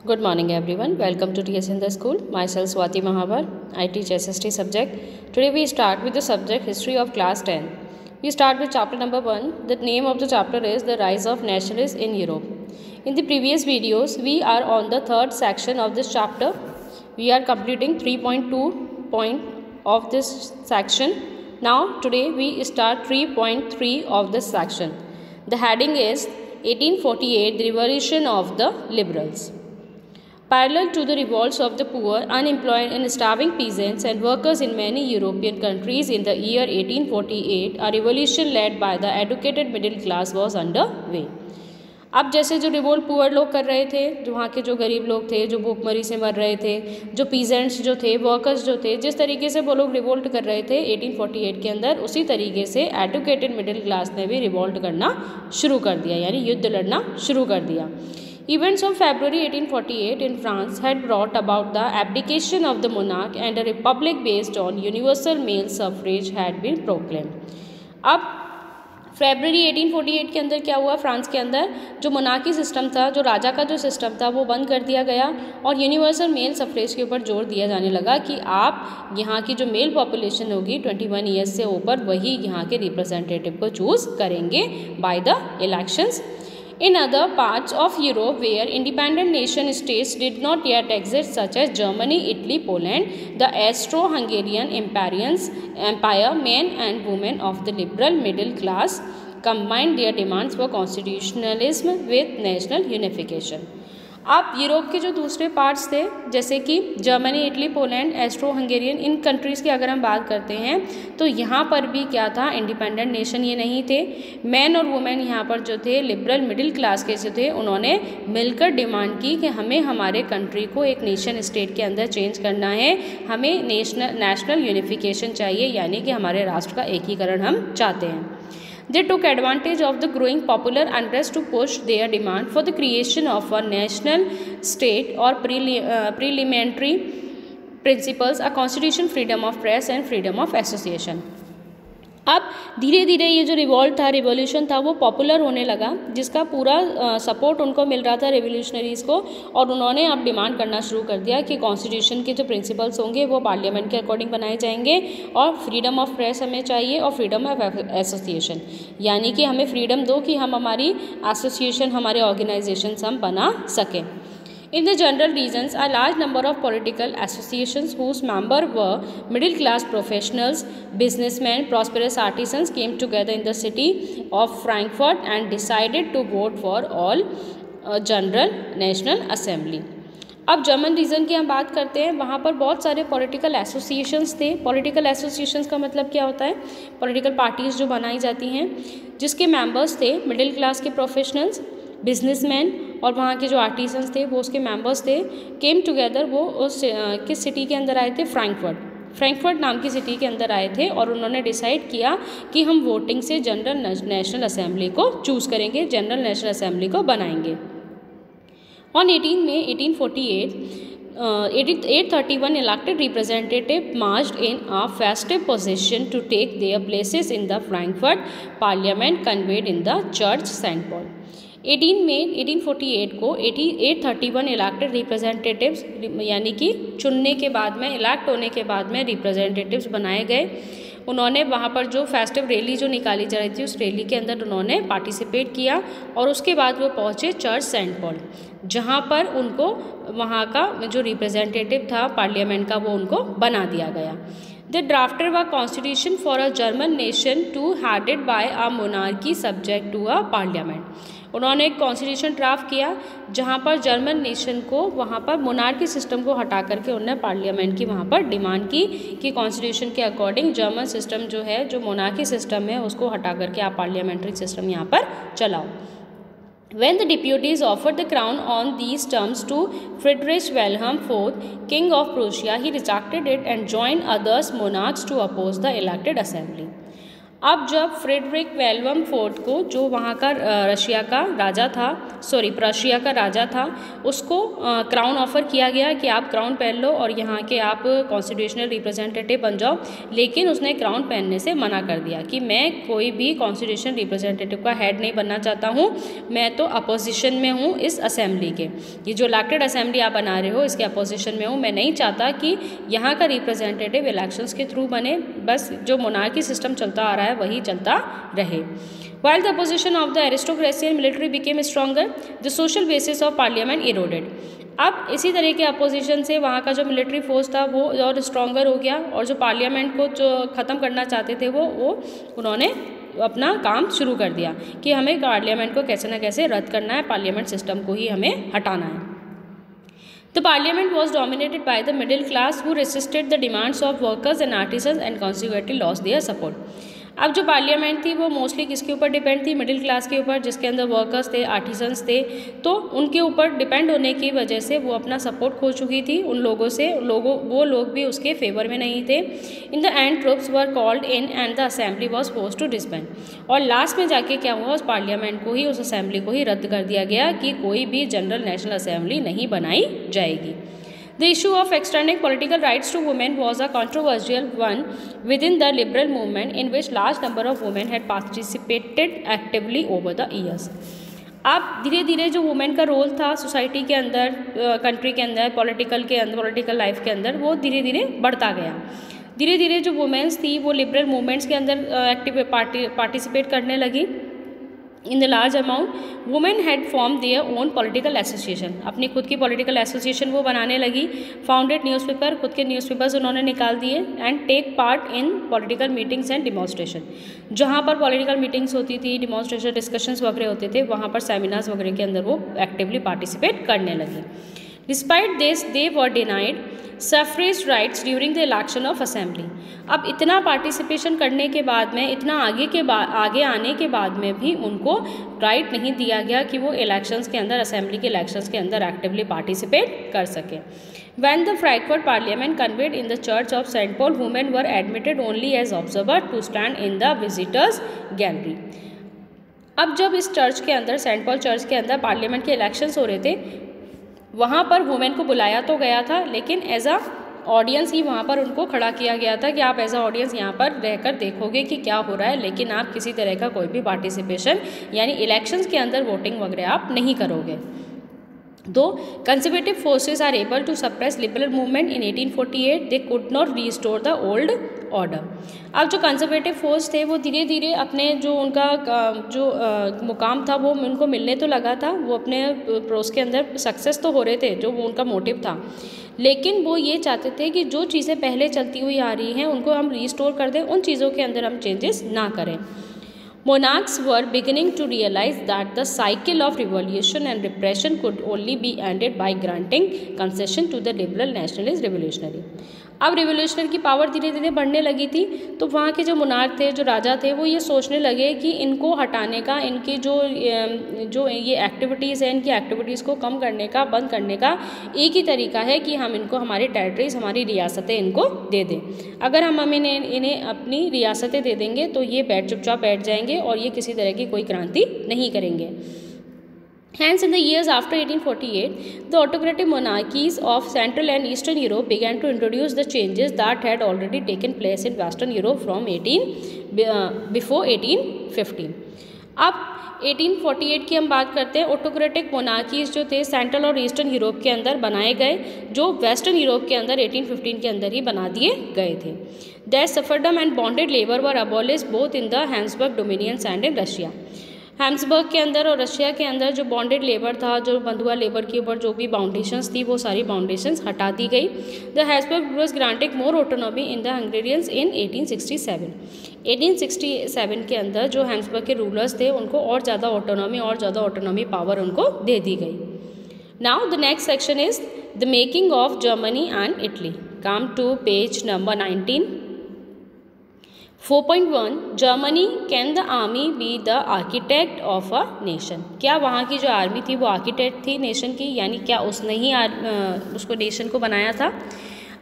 Good morning everyone. Welcome to TS in the School. Myself Swati Mahavar. I teach SST subject. Today we start with the subject History of Class 10. We start with chapter number 1. The name of the chapter is The Rise of Nationalism in Europe. In the previous videos, we are on the third section of this chapter. We are completing 3.2 point of this section. Now today we start 3.3 of this section. The heading is 1848, the Revolution of the Liberals. Parallel to the revolts of the poor, unemployed and starving peasants and workers in many European countries in the year 1848, a revolution led by the educated middle class was underway. अब जैसे जो revolt poor लोग कर रहे थे, जो वहाँ के जो गरीब लोग थे, जो भूखमरी से मर रहे थे, जो पीजेंट्स जो थे, वर्कर्स जो थे, जिस तरीके से वो लोग रिवोल्ट कर रहे थे 1848 के अंदर, उसी तरीके से एजुकेटेड मिडिल क्लास ने भी रिवोल्ट करना शुरू कर दिया, यानी युद्ध लड़ना शुरू कर दिया. Events of February 1848 in France had brought about the abdication of the monarch and a republic based on universal male suffrage had been proclaimed. अब फरवरी 1848 के अंदर क्या हुआ, फ्रांस के अंदर जो मोनार्की सिस्टम था, जो राजा का जो सिस्टम था, वो बंद कर दिया गया और यूनिवर्सल मेल सफरेज के ऊपर जोर दिया जाने लगा कि आप यहाँ की जो मेल पॉपुलेशन होगी 21 ईयर्स से ऊपर, वही यहाँ के रिप्रेजेंटेटिव को चूज़ करेंगे by the elections. In other parts of Europe where independent nation states did not yet exist, such as Germany, Italy, Poland, the Austro-Hungarian empire, men and women of the liberal middle class combined their demands for constitutionalism with national unification. अब Europe के जो दूसरे parts थे, जैसे कि Germany, Italy, Poland, Austro Hungarian, इन countries की अगर हम बात करते हैं तो यहाँ पर भी क्या था, इंडिपेंडेंट नेशन ये नहीं थे. मैन और वुमेन यहाँ पर जो थे लिबरल मिडिल क्लास के जो थे, उन्होंने मिलकर डिमांड की कि हमें हमारे कंट्री को एक नेशन स्टेट के अंदर चेंज करना है, हमें नेशनल यूनिफिकेशन चाहिए, यानी कि हमारे राष्ट्र का एकीकरण हम चाहते हैं. They took advantage of the growing popular unrest to push their demand for the creation of a national state or preliminary principles, a constitution, freedom of press and freedom of association. अब धीरे धीरे ये जो revolt था, revolution था, वो popular होने लगा, जिसका पूरा सपोर्ट उनको मिल रहा था रिवोल्यूशनरीज़ को, और उन्होंने अब डिमांड करना शुरू कर दिया कि कॉन्स्टिट्यूशन के जो प्रिंसिपल्स होंगे वो पार्लियामेंट के अकॉर्डिंग बनाए जाएंगे और फ्रीडम ऑफ प्रेस हमें चाहिए और फ्रीडम ऑफ एसोसिएशन, यानी कि हमें फ्रीडम दो कि हम हमारी एसोसिएशन, हमारे ऑर्गेनाइजेशंस हम बना सकें. In the general regions, a large number of political associations whose members were middle-class professionals, businessmen, prosperous artisans came together in the city of Frankfurt and decided to vote for all General National Assembly. अब German reason की हम बात करते हैं, वहाँ पर बहुत सारे पॉलिटिकल एसोसिएशंस थे. पॉलिटिकल एसोसिएशंस का मतलब क्या होता है, पॉलिटिकल पार्टीज़ जो बनाई जाती हैं, जिसके मेंबर्स थे मिडिल क्लास के प्रोफेशनल्स, बिजनेसमैन और वहाँ के जो आर्टिसंस थे वो उसके मेंबर्स थे. केम टुगेदर, वो उस किस सिटी के अंदर आए थे, फ्रैंकफर्ट नाम की सिटी के अंदर आए थे, और उन्होंने डिसाइड किया कि हम वोटिंग से जनरल नेशनल असेंबली को चूज़ करेंगे, जनरल नेशनल असेंबली को बनाएंगे. On 18 May 1848, 831 elected representatives marched in a festive procession to take their places in the Frankfurt Parliament convened in the Church St. Paul. 18 May 1848 को 831 elected representatives, यानी कि चुनने के बाद में, इलेक्ट होने के बाद में रिप्रेजेंटेटिव्स बनाए गए. उन्होंने वहाँ पर जो फेस्टिव रैली जो निकाली जा रही थी, उस रैली के अंदर उन्होंने पार्टिसिपेट किया और उसके बाद वो पहुँचे चर्च सेंट पॉल, जहाँ पर उनको वहाँ का जो रिप्रेजेंटेटिव था पार्लियामेंट का, वो उनको बना दिया गया. They drafted a constitution for a German nation to headed by a monarchy subject to a parliament. उन्होंने एक कॉन्स्टिट्यूशन ड्राफ्ट किया जहाँ पर जर्मन नेशन को, वहाँ पर मोनार्की सिस्टम को हटा करके उन्होंने पार्लियामेंट की वहाँ पर डिमांड की कि कॉन्स्टिट्यूशन के अकॉर्डिंग जर्मन सिस्टम जो है, जो मोनार्की सिस्टम है, उसको हटा करके आप पार्लियामेंट्री सिस्टम यहाँ पर चलाओ. When the deputies offered the crown on these terms to Friedrich Wilhelm IV, King of Prussia, he rejected it and joined other monarchs to oppose the elected assembly. अब जब फ्रेडरिक विल्हेम फोर्थ को, जो वहाँ का Russia का राजा था, प्रशिया का राजा था, उसको क्राउन ऑफर किया गया कि आप क्राउन पहन लो और यहाँ के आप कॉन्स्टिट्यूशनल रिप्रेजेंटेटिव बन जाओ, लेकिन उसने क्राउन पहनने से मना कर दिया कि मैं कोई भी कॉन्स्टिट्यूशनल रिप्रेजेंटेटिव का हेड नहीं बनना चाहता हूँ, मैं तो अपोजिशन में हूँ इस असेंबली के, ये जो इलेक्टेड असेंबली आप बना रहे हो इसके अपोजिशन में हूँ, मैं नहीं चाहता कि यहाँ का रिप्रेजेंटेटिव इलेक्शंस के थ्रू बने, बस जो मोनार्की सिस्टम चलता आ रहा है वही चलता रहे। While the opposition of the aristocracy and military became stronger, the social basis of parliament eroded. अब इसी तरह के अपोजिशन से वहाँ का जो मिलिट्री फोर्स था वो और स्ट्रॉन्गर हो गया, और जो पार्लियामेंट को जो ख़त्म करना चाहते थे वो उन्होंने अपना काम शुरू कर दिया कि हमें पार्लियामेंट को कैसे न कैसे रद्द करना है, पार्लियामेंट सिस्टम को ही हमें हटाना है। The parliament was dominated by the middle class who resisted the demands of workers and artisans and consequently lost their support. अब जो पार्लियामेंट थी वो मोस्टली किसके ऊपर डिपेंड थी? मिडिल क्लास के ऊपर, जिसके अंदर वर्कर्स थे, आर्टिसंस थे, तो उनके ऊपर डिपेंड होने की वजह से वो अपना सपोर्ट खो चुकी थी उन लोगों से, वो लोग भी उसके फेवर में नहीं थे। In the end troops were called in and the assembly was force to disband, और लास्ट में जाके क्या हुआ, उस पार्लियामेंट को ही, उस असेंबली को ही रद्द कर दिया गया कि कोई भी जनरल नेशनल असेंबली नहीं बनाई जाएगी। The issue of extending political rights to women was a controversial one within the liberal movement, in which large number of women had participated actively over the years. अब धीरे धीरे जो women का role था society के अंदर, country के अंदर, पॉलिटिकल लाइफ के अंदर, वो धीरे धीरे बढ़ता गया। धीरे धीरे जो वुमेन्स थी वो लिबरल मूवमेंट्स के अंदर एक्टिव पार्टिसिपेट करने लगी। In the large amount women had form their own political association, अपनी खुद की पॉलिटिकल एसोसिएशन वो बनाने लगी। फाउंडेड न्यूज़पेपर, खुद के न्यूज़पेपर्स उन्होंने निकाल दिए। And take part in political meetings and demonstration, जहाँ पर पॉलिटिकल मीटिंग्स होती थी, डिमॉन्स्ट्रेशन, डिस्कशंस वगैरह होते थे, वहाँ पर सेमिनार्स वगैरह के अंदर वो एक्टिवली पार्टिसिपेट करने लगी। Despite this they were denied suffrage rights during the election of assembly. अब इतना पार्टिसिपेशन करने के बाद में, इतना आगे आने के बाद में भी उनको राइट नहीं दिया गया कि वो इलेक्शंस के अंदर, असेंबली के इलेक्शंस के अंदर एक्टिवली पार्टिसिपेट कर सके। When the Frankfurt Parliament convened in the Church of St. Paul, women were admitted only as observers to stand in the visitors' gallery. अब जब इस चर्च के अंदर, सेंट पॉल चर्च के अंदर पार्लियामेंट के इलेक्शंस हो रहे थे, वहाँ पर वुमेन को बुलाया तो गया था, लेकिन एज अ ऑडियंस ही वहाँ पर उनको खड़ा किया गया था कि आप एज अ ऑडियंस यहाँ पर रहकर देखोगे कि क्या हो रहा है, लेकिन आप किसी तरह का कोई भी पार्टिसिपेशन यानी इलेक्शंस के अंदर वोटिंग वगैरह आप नहीं करोगे। Though conservative forces are able to suppress liberal movement in 1848, they could not restore the old order. अब जो कंजर्वेटिव फोर्स थे वो धीरे धीरे अपने जो उनका मुकाम था वो उनको मिलने तो लगा था, वो अपने प्रोस के अंदर सक्सेस तो हो रहे थे, जो वो उनका मोटिव था, लेकिन वो ये चाहते थे कि जो चीज़ें पहले चलती हुई आ रही हैं उनको हम रीस्टोर कर दें, उन चीज़ों के अंदर हम चेंजेस ना करें। Monarchs were beginning to realize that the cycle of revolution and repression could only be ended by granting concession to the liberal nationalist revolutionary. अब रिवोल्यूशनरी की पावर धीरे धीरे बढ़ने लगी थी, तो वहाँ के जो मुनार्क थे, जो राजा थे, वो ये सोचने लगे कि इनको हटाने का, इनकी जो ये एक्टिविटीज़ हैं, इनकी एक्टिविटीज़ को कम करने का, बंद करने का एक ही तरीका है कि हम इनको हमारी टेरिटरीज, हमारी रियासतें इनको दे दें। अगर हम इन्हें अपनी रियासतें दे देंगे तो ये चुपचाप बैठ जाएंगे और ये किसी तरह की कोई क्रांति नहीं करेंगे। Hence, in the years after 1848, the autocratic monarchies of Central and Eastern Europe began to introduce the changes that had already taken place in Western Europe from before 1815. अब 1848 की हम बात करते हैं। ऑटोक्रेटिक मोनार्कीज जो थे सेंट्रल और eastern Europe के अंदर बनाए गए, जो वेस्टर्न यूरोप के अंदर 1815 के अंदर ही बना दिए गए थे। That serfdom and bonded labour were abolish both in the Habsburg dominions and in Russia. Habsburg के अंदर और रशिया के अंदर जो बॉन्डेड लेबर था, जो बंधुआ लेबर के ऊपर जो भी बाउंडेशंस थी, वो सारी बाउंडेशंस हटा दी गई। The Habsburg was granted more autonomy in the Hungarians in 1867। 1867 के अंदर जो हैब्सबर्ग के रूलर्स थे उनको और ज़्यादा ऑटोनॉमी पावर उनको दे दी गई। Now the next section is the making of Germany and Italy. Come to page number 19। 4.1 Germany can the army be the architect of a nation. क्या वहाँ की जो आर्मी थी वो आर्किटेक्ट थी नेशन की, यानी क्या उसने ही उसको नेशन को बनाया था।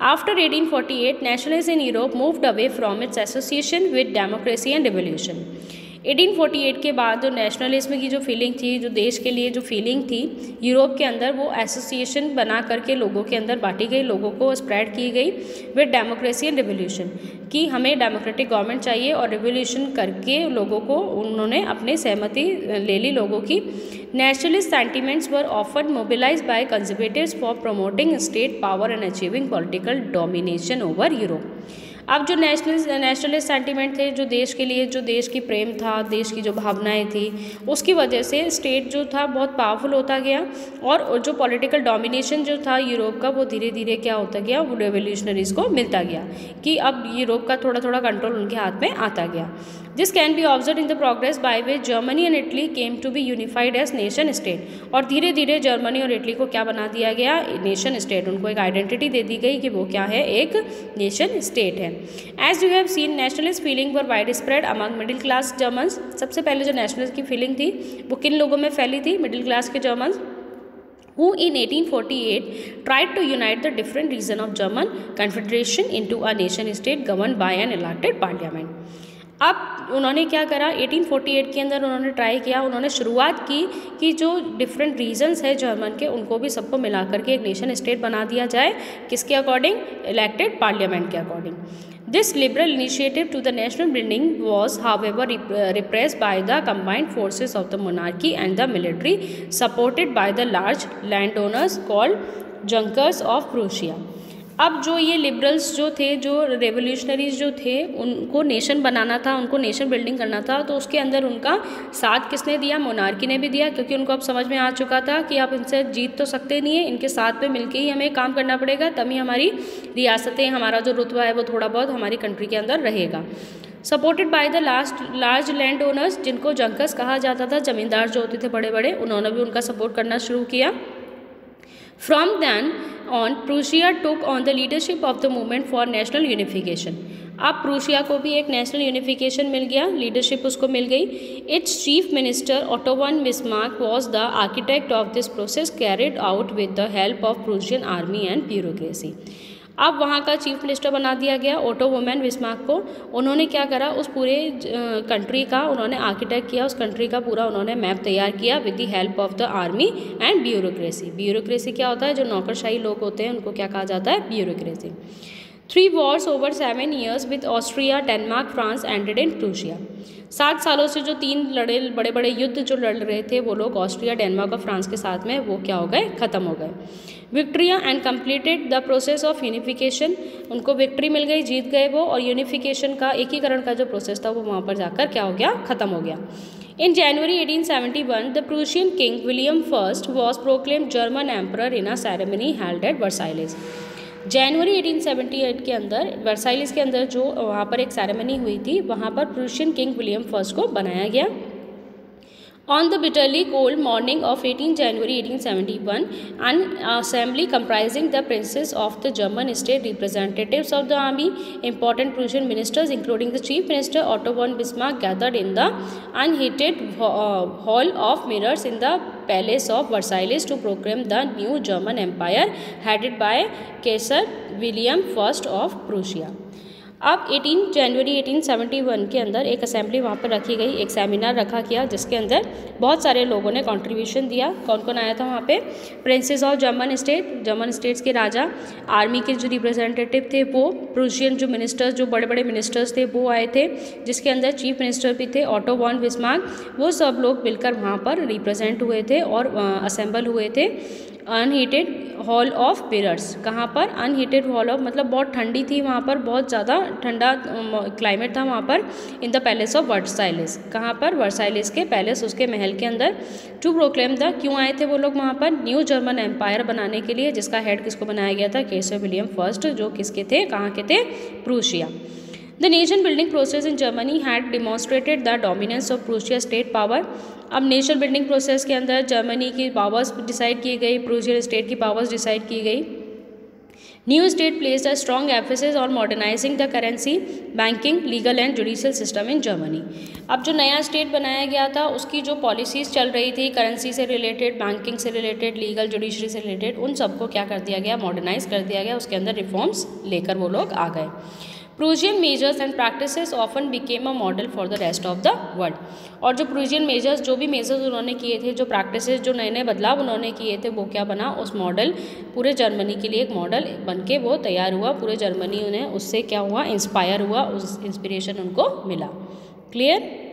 After 1848 nationalism in Europe moved away from its association with democracy and revolution. 1848 के बाद जो नेशनलिज्म की जो फीलिंग थी, जो देश के लिए जो फीलिंग थी यूरोप के अंदर, वो एसोसिएशन बना करके लोगों के अंदर बांटी गई, लोगों को स्प्रेड की गई विद डेमोक्रेसी एंड रिवोल्यूशन, कि हमें डेमोक्रेटिक गवर्नमेंट चाहिए, और रिवोल्यूशन करके लोगों को उन्होंने अपने सहमति ले ली लोगों की। Nationalist sentiments were often mobilised by conservatives for promoting state power and achieving political domination over Europe. अब जो नेशनलिस्ट सेंटिमेंट थे, जो देश के लिए जो देश की प्रेम था, देश की जो भावनाएं थी, उसकी वजह से स्टेट जो था बहुत पावरफुल होता गया, और जो पॉलिटिकल डोमिनेशन जो था यूरोप का, वो धीरे धीरे क्या होता गया, वो रेवोल्यूशनरीज को मिलता गया, कि अब यूरोप का थोड़ा थोड़ा कंट्रोल उनके हाथ में आता गया। This can be observe in the progress by which Germany and Italy came to be unified as nation state. और धीरे धीरे जर्मनी और इटली को क्या बना दिया गया, नेशन स्टेट। उनको एक आइडेंटिटी दे दी गई कि वो क्या है, एक नेशन स्टेट है। As you have seen nationalist feeling were wide spread among middle class Germans. सबसे पहले जो नेशनलिस्ट की फीलिंग थी वो किन लोगों में फैली थी, मिडिल क्लास के Germans, who in 1848 tried to unite the different region of German Confederation into a nation state governed by an elected parliament। अब उन्होंने क्या करा, 1848 के अंदर उन्होंने ट्राई किया, उन्होंने शुरुआत की कि जो डिफरेंट रीजन्स है जर्मन के, उनको भी सबको मिला करके एक नेशन स्टेट बना दिया जाए, किसके अकॉर्डिंग, इलेक्टेड पार्लियामेंट के according. This liberal initiative to the national building was, however, repressed by the combined forces of the monarchy and the military, supported by the large landowners called Junkers of Prussia। अब जो ये liberals जो थे, जो revolutionaries जो थे, उनको nation बनाना था, उनको नेशन बिल्डिंग करना था, तो उसके अंदर उनका साथ किसने दिया, मोनार्की ने भी दिया, क्योंकि उनको अब समझ में आ चुका था कि आप इनसे जीत तो सकते नहीं है, इनके साथ पे मिलके ही हमें काम करना पड़ेगा, तभी हमारी रियासतें, हमारा जो रुतबा है वो थोड़ा बहुत हमारी कंट्री के अंदर रहेगा। Supported by the large land owners, जिनको जंकर्स कहा जाता था, जमींदार जो होते थे बड़े बड़े, उन्होंने भी उनका सपोर्ट करना शुरू किया। From then on, Prussia took on the leadership of the movement for national unification। अब प्रूशिया को भी एक नेशनल यूनिफिकेशन मिल गया, लीडरशिप उसको मिल गई। It's chief minister auto von Bismarck was the architect of this process, carried out with the help of Prussian army and bureaucracy. अब वहाँ का चीफ मिनिस्टर बना दिया गया ओटो वुमैन बिस्मार्क को। उन्होंने क्या करा, उस पूरे कंट्री का उन्होंने आर्किटेक्ट किया, उस कंट्री का पूरा उन्होंने मैप तैयार किया with the help of the army and bureaucracy. Bureaucracy क्या होता है, जो नौकरशाही लोग होते हैं उनको क्या कहा जाता है, bureaucracy. 3 wars over 7 years with Austria, Denmark, France ended in Prussia। 7 सालों से जो 3 बड़े बड़े युद्ध जो लड़ रहे थे वो लोग ऑस्ट्रिया, डेनमार्क और फ्रांस के साथ में, वो क्या हो गए, ख़त्म हो गए। Victoria and completed the process of unification, उनको विक्ट्री मिल गई, जीत गए वो, और यूनिफिकेशन का एकीकरण का जो प्रोसेस था वो वहाँ पर जाकर क्या हो गया, ख़त्म हो गया। In January 1871, the Prussian king William I was proclaimed German emperor in a ceremony held at Versailles। जनवरी 1878 के अंदर वर्साइलिस के अंदर जो वहाँ पर एक सेरेमनी हुई थी, वहाँ पर प्रूशियन किंग विलियम फर्स्ट को बनाया गया। On the bitterly cold morning of 18 January 1871, an assembly comprising the princes of the German state, representatives of the army, important Prussian ministers including the chief minister Otto von Bismarck, gathered in the unheated hall of mirrors in the palace of Versailles to proclaim the new German empire headed by Kaiser William I of Prussia। अब 18 जनवरी 1871 के अंदर एक assembly वहाँ पर रखी गई, एक seminar रखा गया, जिसके अंदर बहुत सारे लोगों ने कंट्रीब्यूशन दिया। कौन कौन आया था वहाँ पे, princess of German state, German states के राजा, आर्मी के जो रिप्रेजेंटेटिव थे वो, प्रूशियन जो मिनिस्टर्स, जो बड़े बड़े मिनिस्टर्स थे वो आए थे, जिसके अंदर चीफ मिनिस्टर भी थे ओटो वॉन बिस्मार्क। वो सब लोग मिलकर वहाँ पर रिप्रेजेंट हुए थे और असेंबल हुए थे। अनहीटेड हॉल ऑफ मिरर्स, कहाँ पर, अनहीटेड हॉल ऑफ मतलब बहुत ठंडी थी वहाँ पर, बहुत ज़्यादा ठंडा क्लाइमेट था वहाँ पर। इन द पैलेस ऑफ वर्साइलिस, कहाँ पर, वर्साइलिस के पैलेस, उसके महल के अंदर। टू प्रोक्लेम द, क्यों आए थे वो लोग वहाँ पर, न्यू जर्मन एम्पायर बनाने के लिए, जिसका हेड किसको बनाया गया था, कैसर विलियम फर्स्ट, जो किसके थे, कहाँ के थे, Prussia. The nation building process in Germany had demonstrated the dominance of Prussia state power। अब नेशन बिल्डिंग प्रोसेस के अंदर जर्मनी की पावर्स डिसाइड की गई, प्रूशियन स्टेट की पावर्स डिसाइड की गई। New state placed a strong emphasis on modernising the currency, banking, legal and judicial system in Germany. अब जो नया स्टेट बनाया गया था उसकी जो पॉलिसीज़ चल रही थी करेंसी से रिलेटेड, बैंकिंग से रिलेटेड, लीगल जुडिशरी से रिलेटेड, उन सबको क्या कर दिया गया, मॉडर्नाइज कर दिया गया, उसके अंदर रिफॉर्म्स लेकर वो लोग आ गए। Prussian measures and practices often became a model for the rest of the world. और जो प्रूशियन मेजर्स, जो भी मेजर्स उन्होंने किए थे, जो प्रैक्टिसेस, जो नए नए बदलाव उन्होंने किए थे, वो क्या बना, उस मॉडल पूरे जर्मनी के लिए एक मॉडल बन के वो तैयार हुआ। पूरे जर्मनी उन्हें उससे क्या हुआ, इंस्पायर हुआ, उस इंस्पिरेशन उनको मिला। क्लियर।